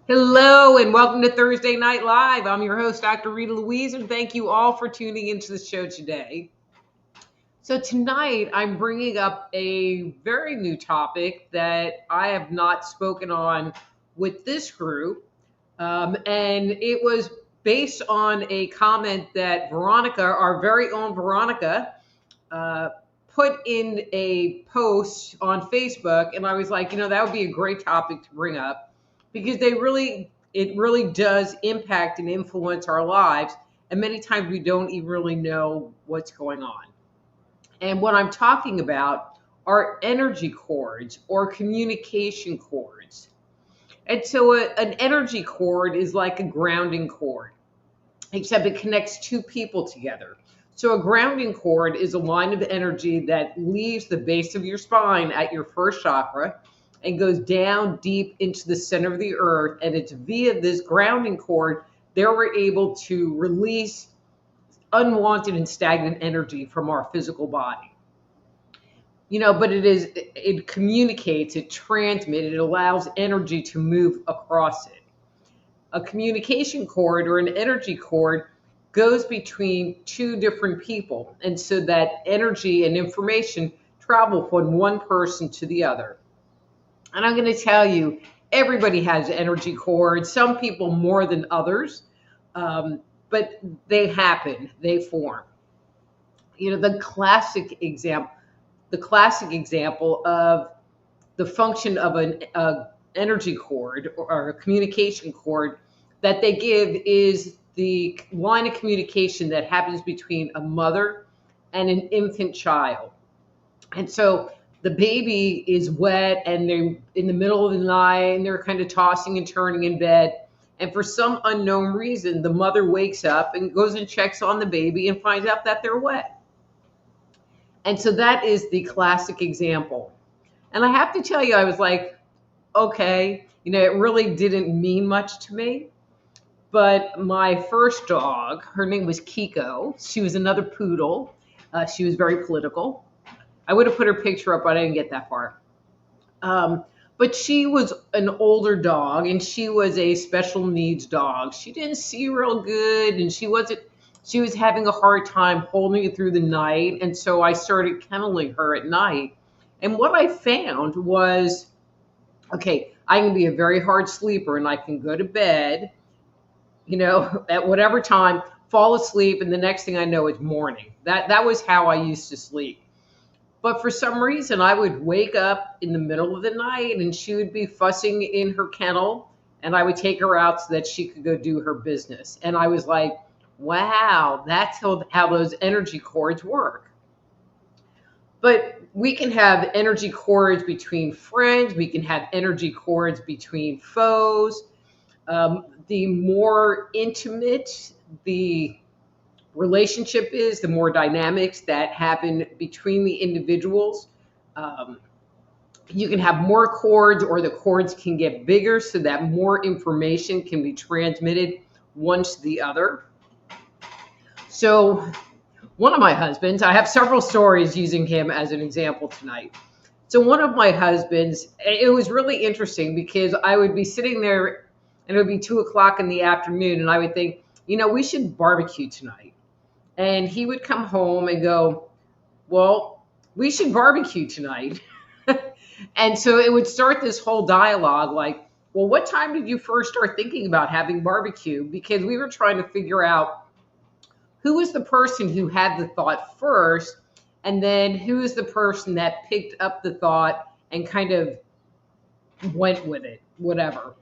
Hello and welcome to Thursday Night Live. I'm your host, Dr. Rita Louise, and thank you all for tuning into the show today. So tonight I'm bringing up a very new topic that I have not spoken on with this group, and it was based on a comment that Veronica, our very own Veronica, put in a post on Facebook, and I was like, that would be a great topic to bring up because it really does impact and influence our lives, and many times we don't even really know what's going on. And what I'm talking about are energy cords or communication cords. And so an energy cord is like a grounding cord, except it connects two people together. So a grounding cord is a line of energy that leaves the base of your spine at your first chakra and goes down deep into the center of the earth. And it's via this grounding cord that we're able to release unwanted and stagnant energy from our physical body. But it communicates, it transmits, it allows energy to move across it. A communication cord or an energy cord goes between two different people. And so that energy and information travel from one person to the other. And I'm going to tell you, everybody has energy cords, some people more than others, but they happen, they form. The classic example of the function of an energy cord or a communication cord that they give is the line of communication that happens between a mother and an infant child. And so the baby is wet and they're in the middle of the night and they're kind of tossing and turning in bed. And for some unknown reason, the mother wakes up and goes and checks on the baby and finds out that they're wet. And so that is the classic example. And I have to tell you, I was like, okay, it really didn't mean much to me. But my first dog, her name was Kiko. She was another poodle. She was very political. I would have put her picture up, but I didn't get that far. But she was an older dog, and she was a special needs dog. She didn't see real good, and she was having a hard time holding it through the night. And so I started kenneling her at night. And what I found was, okay, I can be a very hard sleeper, and I can go to bed, at whatever time, fall asleep, and the next thing I know, it's morning. That was how I used to sleep. But for some reason, I would wake up in the middle of the night and she would be fussing in her kennel, and I would take her out so that she could go do her business. And I was like, wow, that's how those energy cords work. But we can have energy cords between friends. We can have energy cords between foes. The more intimate the relationship is, the more dynamics that happen between the individuals. You can have more cords, or the cords can get bigger so that more information can be transmitted one to the other. So one of my husbands, I have several stories using him as an example tonight. So one of my husbands, it was really interesting because I would be sitting there and it would be 2:00 in the afternoon, and I would think, we should barbecue tonight. And he would come home and go, well, we should barbecue tonight. And so it would start this whole dialogue like, well, what time did you first start thinking about having barbecue? Because we were trying to figure out who was the person who had the thought first, and then who is the person that picked up the thought and kind of went with it, whatever.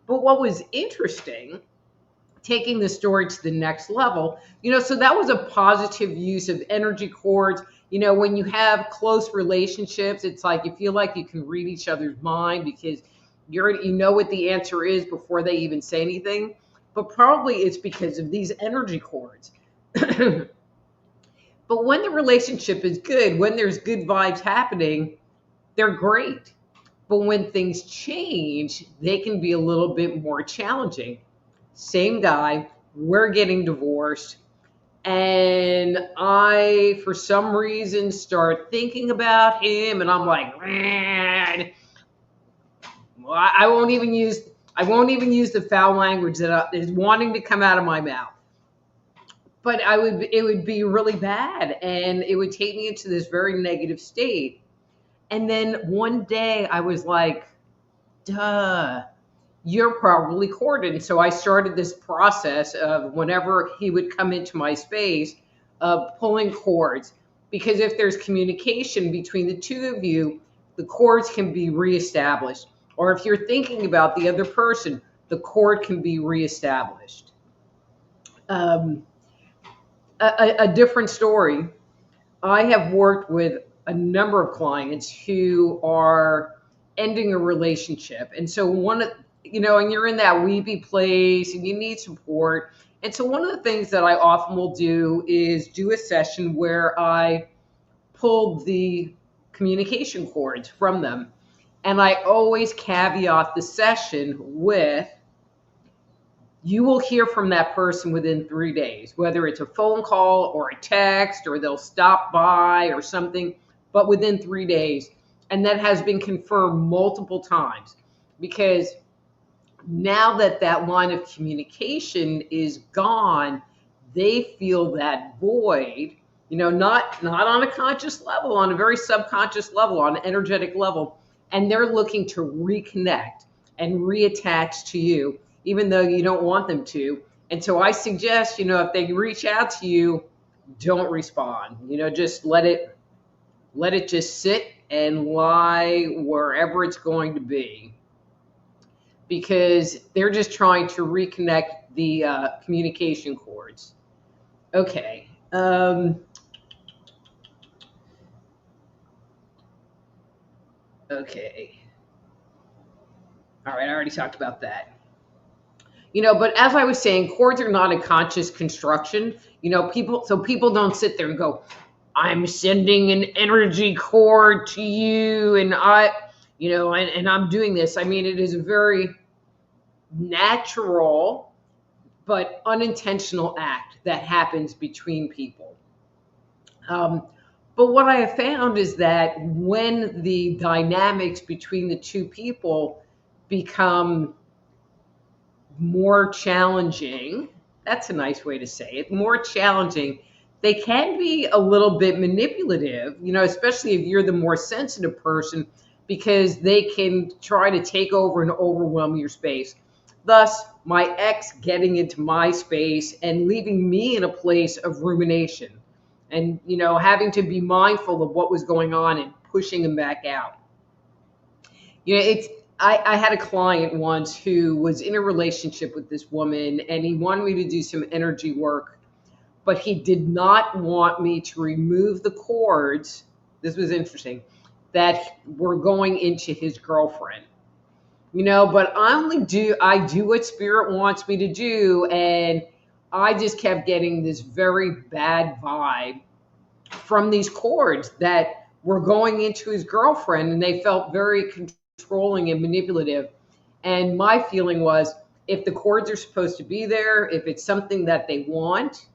But what was interesting, taking the story to the next level, so that was a positive use of energy cords. When you have close relationships, it's like you feel like you can read each other's mind because you know what the answer is before they even say anything. But probably it's because of these energy cords. But when the relationship is good, when there's good vibes happening, they're great. But when things change, they can be a little bit more challenging. Same guy, we're getting divorced. And I, for some reason, start thinking about him, and I'm like, man, well, I won't even use the foul language that is wanting to come out of my mouth. But it would be really bad, and it would take me into this very negative state. And then one day I was like, duh, you're probably courted. And so I started this process of whenever he would come into my space of pulling cords. Because if there's communication between the two of you, the cords can be reestablished. Or if you're thinking about the other person, the cord can be reestablished. Um, a different story. I have worked with a number of clients who are ending a relationship. And so and you're in that weepy place and you need support. And so one of the things that I often will do is do a session where I pull the communication cords from them. And I always caveat the session with, you will hear from that person within 3 days, whether it's a phone call or a text, or they'll stop by or something, but within 3 days. And that has been confirmed multiple times, because now that that line of communication is gone, they feel that void, not on a conscious level, on a very subconscious level, on an energetic level. And they're looking to reconnect and reattach to you, even though you don't want them to. And so I suggest, if they reach out to you, don't respond. Just let it just sit and lie wherever it's going to be, because they're just trying to reconnect the communication cords. Okay. Okay. All right. I already talked about that. But as I was saying, cords are not a conscious construction. People don't sit there and go, I'm sending an energy cord to you, and and I'm doing this. I mean, it is a very natural but unintentional act that happens between people. But what I have found is that when the dynamics between the two people become more challenging, that's a nice way to say it, more challenging, they can be a little bit manipulative, especially if you're the more sensitive person, because they can try to take over and overwhelm your space. Thus, my ex getting into my space and leaving me in a place of rumination and, having to be mindful of what was going on and pushing him back out. I had a client once who was in a relationship with this woman, and he wanted me to do some energy work, but he did not want me to remove the cords. This was interesting, that were going into his girlfriend. But I do what spirit wants me to do. And I just kept getting this very bad vibe from these cords that were going into his girlfriend, and they felt very controlling and manipulative. And my feeling was, if the cords are supposed to be there, if it's something that they want,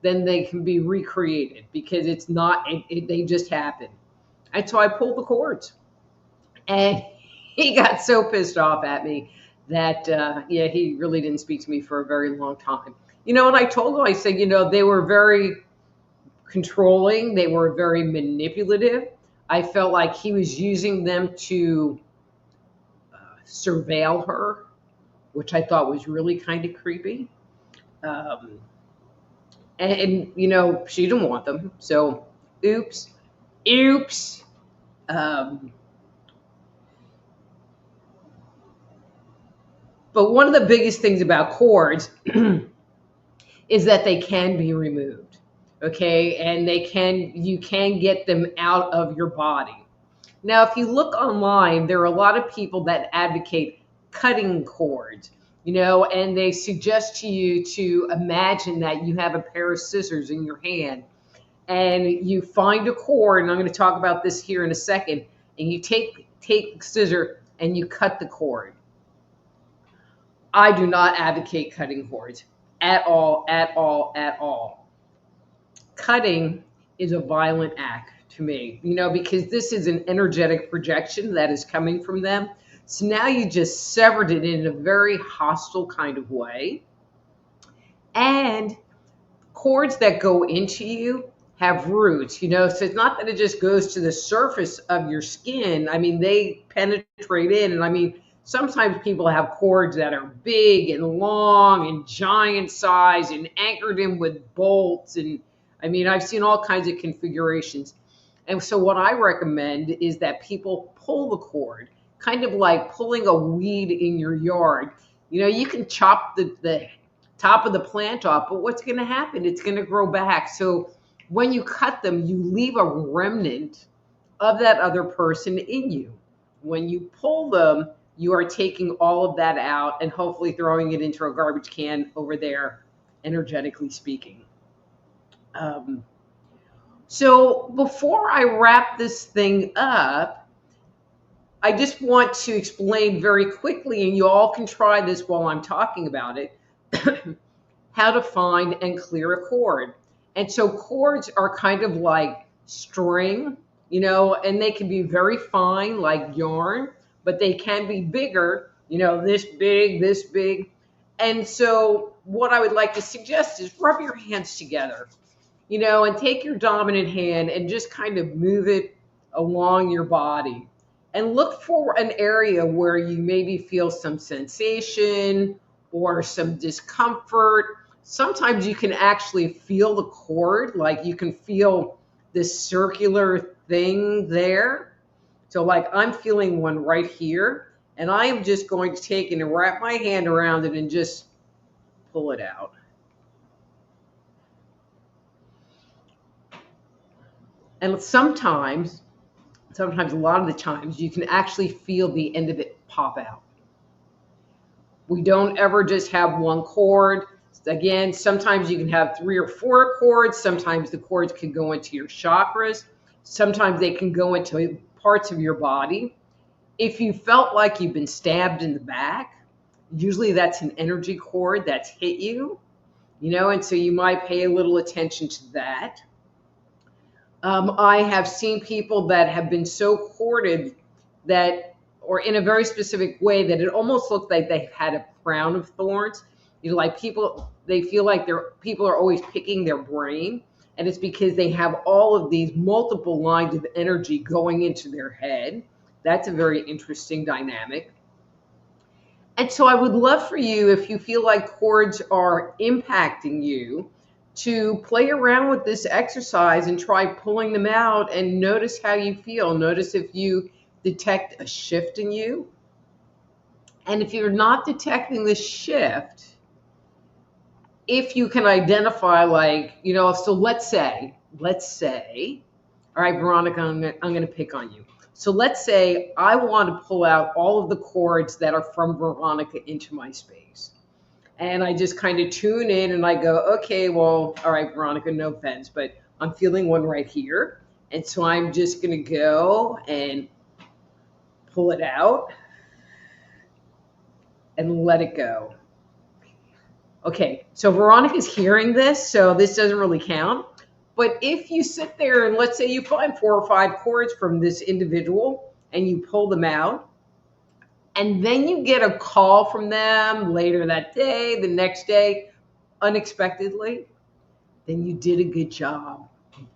then they can be recreated, because it's not, they just happen. And so I pulled the cords, and he got so pissed off at me that, he really didn't speak to me for a very long time. And I told him, I said, they were very controlling. They were very manipulative. I felt like he was using them to surveil her, which I thought was really kind of creepy. Um, and she didn't want them. So, oops. But one of the biggest things about cords is that they can be removed. Okay, and you can get them out of your body. Now, if you look online, there are a lot of people that advocate cutting cords, and they suggest to you to imagine that you have a pair of scissors in your hand and you find a cord, and I'm going to talk about this here in a second, and you take scissor and you cut the cord. I do not advocate cutting cords at all, at all, at all. Cutting is a violent act to me, because this is an energetic projection that is coming from them. So now you just severed it in a very hostile kind of way. And cords that go into you have roots, so it's not that it just goes to the surface of your skin. I mean, they penetrate in. And I mean, sometimes people have cords that are big and long and giant size and anchored in with bolts. And I mean, I've seen all kinds of configurations. And so what I recommend is that people pull the cord, kind of like pulling a weed in your yard. You can chop the top of the plant off, but what's going to happen? It's going to grow back. So when you cut them, you leave a remnant of that other person in you. When you pull them, you are taking all of that out and hopefully throwing it into a garbage can over there, energetically speaking. So before I wrap this thing up, I just want to explain very quickly, and you all can try this while I'm talking about it, how to find and clear a cord. And so cords are kind of like string, and they can be very fine like yarn, but they can be bigger, this big, this big. And so what I would like to suggest is rub your hands together, and take your dominant hand and just kind of move it along your body. And look for an area where you maybe feel some sensation or some discomfort. Sometimes you can actually feel the cord, like you can feel this circular thing there. So like I'm feeling one right here, and I am just going to take it and wrap my hand around it and just pull it out. And sometimes, a lot of the times, you can actually feel the end of it pop out. We don't ever just have one cord. Again, sometimes you can have 3 or 4 cords. Sometimes the cords can go into your chakras. Sometimes they can go into parts of your body. If you felt like you've been stabbed in the back, usually that's an energy cord that's hit you, and so you might pay a little attention to that. I have seen people that have been so corded that, or in a very specific way, that it almost looks like they've had a crown of thorns. Like they feel like people are always picking their brain, and it's because they have all of these multiple lines of energy going into their head. That's a very interesting dynamic. And so I would love for you, if you feel like cords are impacting you, to play around with this exercise and try pulling them out and notice how you feel. Notice if you detect a shift in you. And if you're not detecting the shift, if you can identify, like, so let's say, all right, Veronica, I'm going to pick on you. So let's say I want to pull out all of the cords that are from Veronica into my space. And I just kind of tune in and I go, okay, well, all right, Veronica, no offense, but I'm feeling one right here. And so I'm just going to go and pull it out and let it go. Okay, so Veronica's hearing this, so this doesn't really count. But if you sit there and let's say you find 4 or 5 cords from this individual and you pull them out, and then you get a call from them later that day, the next day, unexpectedly, then you did a good job.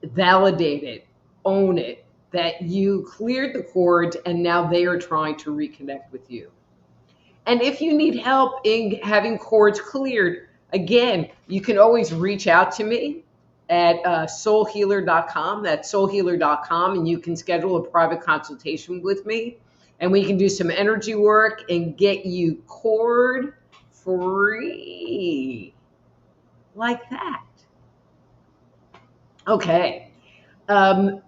Validate it, own it, that you cleared the cords and now they are trying to reconnect with you. And if you need help in having cords cleared, again, you can always reach out to me at soulhealer.com. That's soulhealer.com, and you can schedule a private consultation with me. And we can do some energy work and get you cord free. Like that. Okay. Um,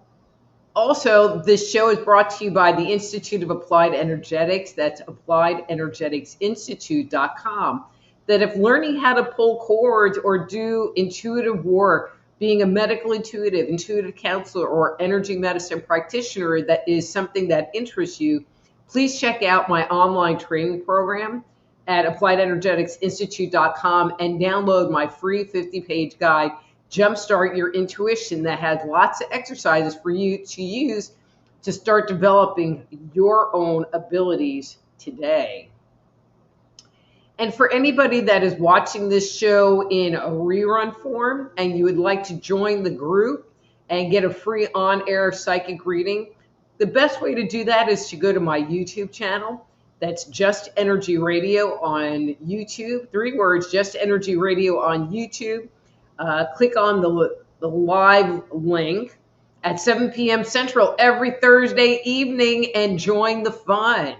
Also, this show is brought to you by the Institute of Applied Energetics. That's appliedenergeticsinstitute.com. That if learning how to pull cords or do intuitive work, being a medical intuitive counselor, or energy medicine practitioner, that is something that interests you, please check out my online training program at appliedenergeticsinstitute.com and download my free 50-page guide, Jumpstart Your Intuition, that has lots of exercises for you to use to start developing your own abilities today. And for anybody that is watching this show in a rerun form and you would like to join the group and get a free on-air psychic reading, the best way to do that is to go to my YouTube channel. That's Just Energy Radio on YouTube. 3 words, Just Energy Radio on YouTube. Click on the live link at 7 p.m. Central every Thursday evening and join the fun.